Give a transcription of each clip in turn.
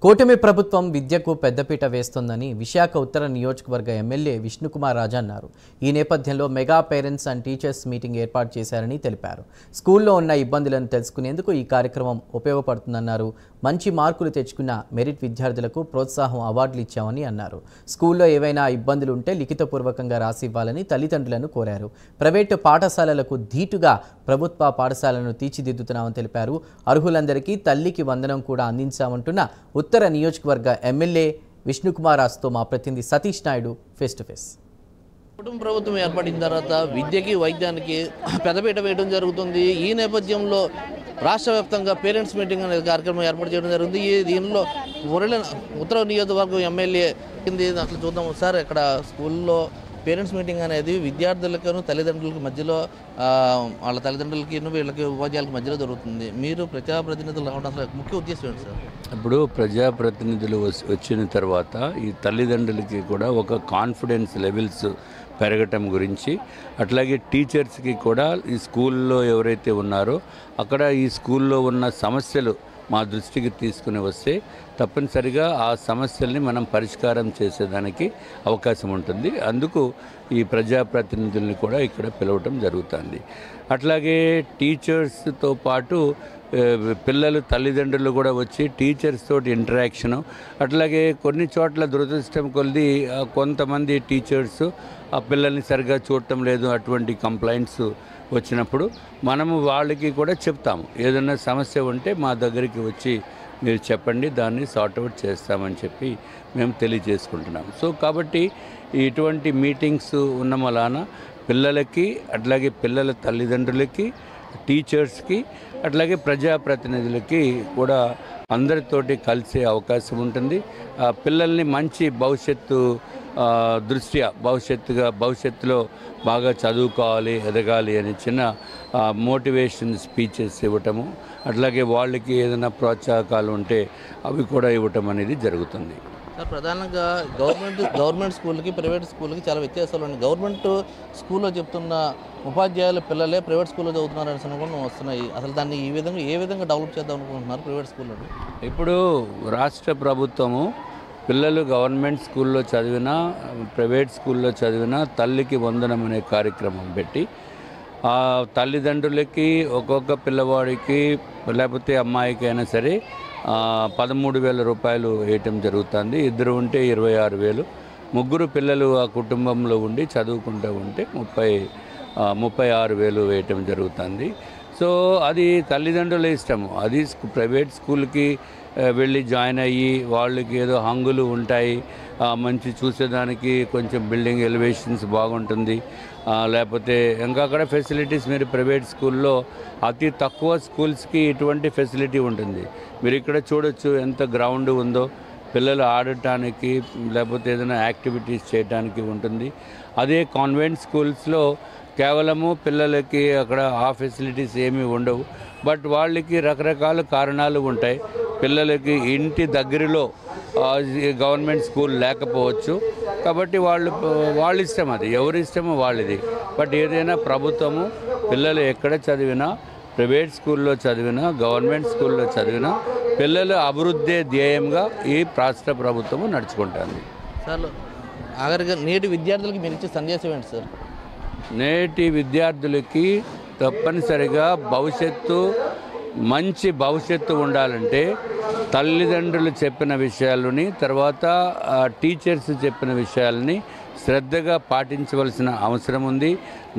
కూటమి ప్రభుత్వం విద్యకు పెద్దపీట వేస్తోందని విశాఖ ఉత్తర నియోజకవర్గ ఎమ్మెల్యే విష్ణుకుమార్ రాజా అన్నారు. ఈ నేపథ్యంలో mega parents and teachers meeting ఏర్పాటు చేశారని తెలిపారు. స్కూల్లో ఉన్న ఇబ్బందులను తెలుసుకునేందుకు ఈ కార్యక్రమం ఉపయోగపడుతుందన్నారు. మంచి మార్కులు తెచ్చుకున్న మెరిట్ విద్యార్థులకు ప్రోత్సాహం అవార్డులు ఇచ్చామని అన్నారు. స్కూల్లో ఏవైనా ఇబ్బందులు ఉంటే లిఖితపూర్వకంగా రాసివ్వాలని తల్లిదండ్రులను కోరారు. ప్రైవేటు పాఠశాలలకు ధీటుగా ప్రభుత్వ పాఠశాలను తీర్చిదిద్దుతున్నామని తెలిపారు. అర్హులందరికీ తల్లికి వందనం కూడా అందించామంటున్న ఉత్తర నియోజకవర్గ ఎమ్మెల్యే విష్ణుకుమార్ రాజుతో మా ప్రతినిధి Satish Naidu face to face. కుటుంబ ప్రభుత్వం ఏర్పడిన తర్వాత విద్యకి వైద్యానికి పెద్దపీట వేయడం జరుగుతుంది. ఈ నేపథ్యంలో రాష్ట్ర వ్యాప్తంగా పేరెంట్స్ మీటింగ్ అనే కార్యక్రమం ఏర్పాటు చేయడం జరుగుతుంది. దీనిలో ఉత్తర నియోజకవర్గం ఎమ్మెల్యే కింది అట్లా చూద్దాం సార్. ఇక్కడ స్కూల్లో పేరెంట్స్ మీటింగ్ అనేది విద్యార్థులకు తల్లిదండ్రులకి మధ్యలో వాళ్ళ తల్లిదండ్రులకి వీళ్ళకి ఉపాధ్యాయులకి మధ్యలో జరుగుతుంది. మీరు ప్రజాప్రతినిధులు రావడం అసలు ముఖ్య ఉద్దేశం ఏంటి సార్? ఇప్పుడు ప్రజాప్రతినిధులు వచ్చిన తర్వాత ఈ తల్లిదండ్రులకి కూడా ఒక కాన్ఫిడెన్స్ లెవెల్స్ పెరగటం గురించి, అట్లాగే టీచర్స్కి కూడా ఈ స్కూల్లో ఎవరైతే ఉన్నారో అక్కడ ఈ స్కూల్లో ఉన్న సమస్యలు మా దృష్టికి తీసుకుని వస్తే తప్పనిసరిగా ఆ సమస్యల్ని మనం పరిష్కారం చేసేదానికి అవకాశం ఉంటుంది. అందుకు ఈ ప్రజాప్రతినిధుల్ని కూడా ఇక్కడ పిలవటం జరుగుతుంది. అట్లాగే టీచర్స్తో పాటు పిల్లలు తల్లిదండ్రులు కూడా వచ్చి టీచర్స్ తోటి ఇంటరాక్షను, అట్లాగే కొన్ని చోట్ల దురదృష్టం కొద్ది కొంతమంది టీచర్స్ ఆ పిల్లల్ని సరిగా చూడటం లేదు, అటువంటి కంప్లైంట్స్ వచ్చినప్పుడు మనము వాళ్ళకి కూడా చెప్తాము. ఏదైనా సమస్య ఉంటే మా దగ్గరికి వచ్చి మీరు చెప్పండి, దాన్ని సార్ట్అవుట్ చేస్తామని చెప్పి మేము తెలియజేసుకుంటున్నాము. సో కాబట్టి ఇటువంటి మీటింగ్స్ ఉన్న వలన పిల్లలకి, అట్లాగే పిల్లల తల్లిదండ్రులకి, టీచర్స్కి, అట్లాగే ప్రజాప్రతినిధులకి కూడా అందరితోటి కలిసే అవకాశం ఉంటుంది. పిల్లల్ని మంచి భవిష్యత్తు దృష్ట్యా భవిష్యత్తులో బాగా చదువుకోవాలి, ఎదగాలి అని చిన్న మోటివేషన్ స్పీచెస్ ఇవ్వటము, అట్లాగే వాళ్ళకి ఏదైనా ప్రోత్సాహకాలు ఉంటే అవి కూడా ఇవ్వటం అనేది జరుగుతుంది. సార్, ప్రధానంగా గవర్నమెంట్ స్కూల్కి ప్రైవేట్ స్కూల్కి చాలా వ్యత్యాసాలు ఉన్నాయి. గవర్నమెంట్ స్కూల్లో చెప్తున్న ఉపాధ్యాయుల పిల్లలే ప్రైవేట్ స్కూల్లో చదువుతున్నారు అని కూడా వస్తున్నాయి. అసలు దాన్ని ఏ విధంగా డెవలప్ చేద్దాం అనుకుంటున్నారు ప్రైవేట్ స్కూల్లో? ఇప్పుడు రాష్ట్ర ప్రభుత్వము పిల్లలు గవర్నమెంట్ స్కూల్లో చదివినా ప్రైవేట్ స్కూల్లో చదివినా తల్లికి వందనం అనే కార్యక్రమం పెట్టి ఆ తల్లిదండ్రులకి ఒక్కొక్క పిల్లవాడికి లేకపోతే అమ్మాయికి అయినా సరే 13,000 రూపాయలు వేయటం జరుగుతుంది. ఇద్దరు ఉంటే 26,000, ముగ్గురు పిల్లలు ఆ కుటుంబంలో ఉండి చదువుకుంటూ ఉంటే 36,000 వేయటం జరుగుతుంది. సో అది తల్లిదండ్రుల ఇష్టము. అది ప్రైవేట్ స్కూల్కి వెళ్ళి జాయిన్ అయ్యి వాళ్ళకి ఏదో హంగులు ఉంటాయి, మంచి చూసేదానికి కొంచెం బిల్డింగ్ ఎలివేషన్స్ బాగుంటుంది, లేకపోతే ఇంకా అక్కడ ఫెసిలిటీస్ మీరు ప్రైవేట్ స్కూల్లో అతి తక్కువ స్కూల్స్కి ఇటువంటి ఫెసిలిటీ ఉంటుంది. మీరు ఇక్కడ చూడొచ్చు ఎంత గ్రౌండ్ ఉందో, పిల్లలు ఆడటానికి లేకపోతే ఏదైనా యాక్టివిటీస్ చేయడానికి ఉంటుంది. అదే కాన్వెంట్ స్కూల్స్లో కేవలము పిల్లలకి అక్కడ ఆ ఫెసిలిటీస్ ఏమీ ఉండవు. బట్ వాళ్ళకి రకరకాల కారణాలు ఉంటాయి. పిల్లలకి ఇంటి దగ్గరలో గవర్నమెంట్ స్కూల్ లేకపోవచ్చు, కాబట్టి వాళ్ళ ఇష్టం, అది ఎవరి ఇష్టమో వాళ్ళది. బట్ ఏదైనా ప్రభుత్వము పిల్లలు ఎక్కడ చదివినా, ప్రైవేట్ స్కూల్లో చదివినా గవర్నమెంట్ స్కూల్లో చదివినా పిల్లల అభివృద్ధి ధ్యేయంగా ఈ రాష్ట్ర ప్రభుత్వము నడుచుకుంటుంది. సార్, ఆఖరిగా నేటి విద్యార్థులకి మీరు ఇచ్చే సందేశం ఏంటి సార్? నేటి విద్యార్థులకి తప్పనిసరిగా మంచి భవిష్యత్తు ఉండాలంటే తల్లిదండ్రులు చెప్పిన విషయాలని, తర్వాత టీచర్స్ చెప్పిన విషయాలని శ్రద్ధగా పాటించవలసిన అవసరం ఉంది.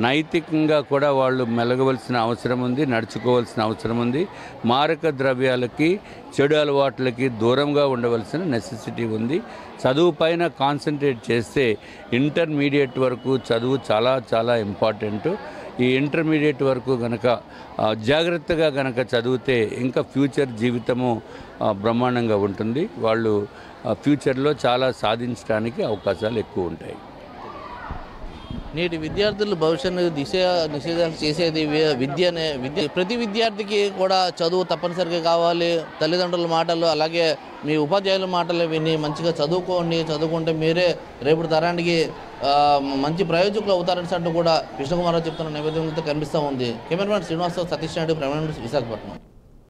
నైతికంగా కూడా వాళ్ళు మెలగవలసిన అవసరం ఉంది, నడుచుకోవాల్సిన అవసరం ఉంది. మారక ద్రవ్యాలకి, చెడు అలవాట్లకి దూరంగా ఉండవలసిన నెసెసిటీ ఉంది. చదువు పైన కాన్సన్ట్రేట్ చేస్తే ఇంటర్మీడియట్ వరకు చదువు చాలా చాలా ఇంపార్టెంట్. ఈ ఇంటర్మీడియట్ వరకు కనుక జాగ్రత్తగా కనుక చదివితే ఇంకా ఫ్యూచర్ జీవితము బ్రహ్మాండంగా ఉంటుంది. వాళ్ళు ఫ్యూచర్లో చాలా సాధించడానికి అవకాశాలు ఎక్కువ ఉంటాయి. నేటి విద్యార్థులు భవిష్యత్తు నిషేధాలు చేసేది విద్య. ప్రతి విద్యార్థికి కూడా చదువు తప్పనిసరిగా కావాలి. తల్లిదండ్రుల మాటలు, అలాగే మీ ఉపాధ్యాయుల మాటలు విని మంచిగా చదువుకుంటే మీరే రేపు తరానికి మంచి ప్రయోజకులు అవుతారని అంటూ కూడా విష్ణుకుమార్ చెప్తున్న నేపథ్యంతో కనిపిస్తూ ఉంది. కెమెరామెన్ శ్రీనివాసరావు, సతీష్ నాయుడు, ప్రమాణ విశాఖపట్నం.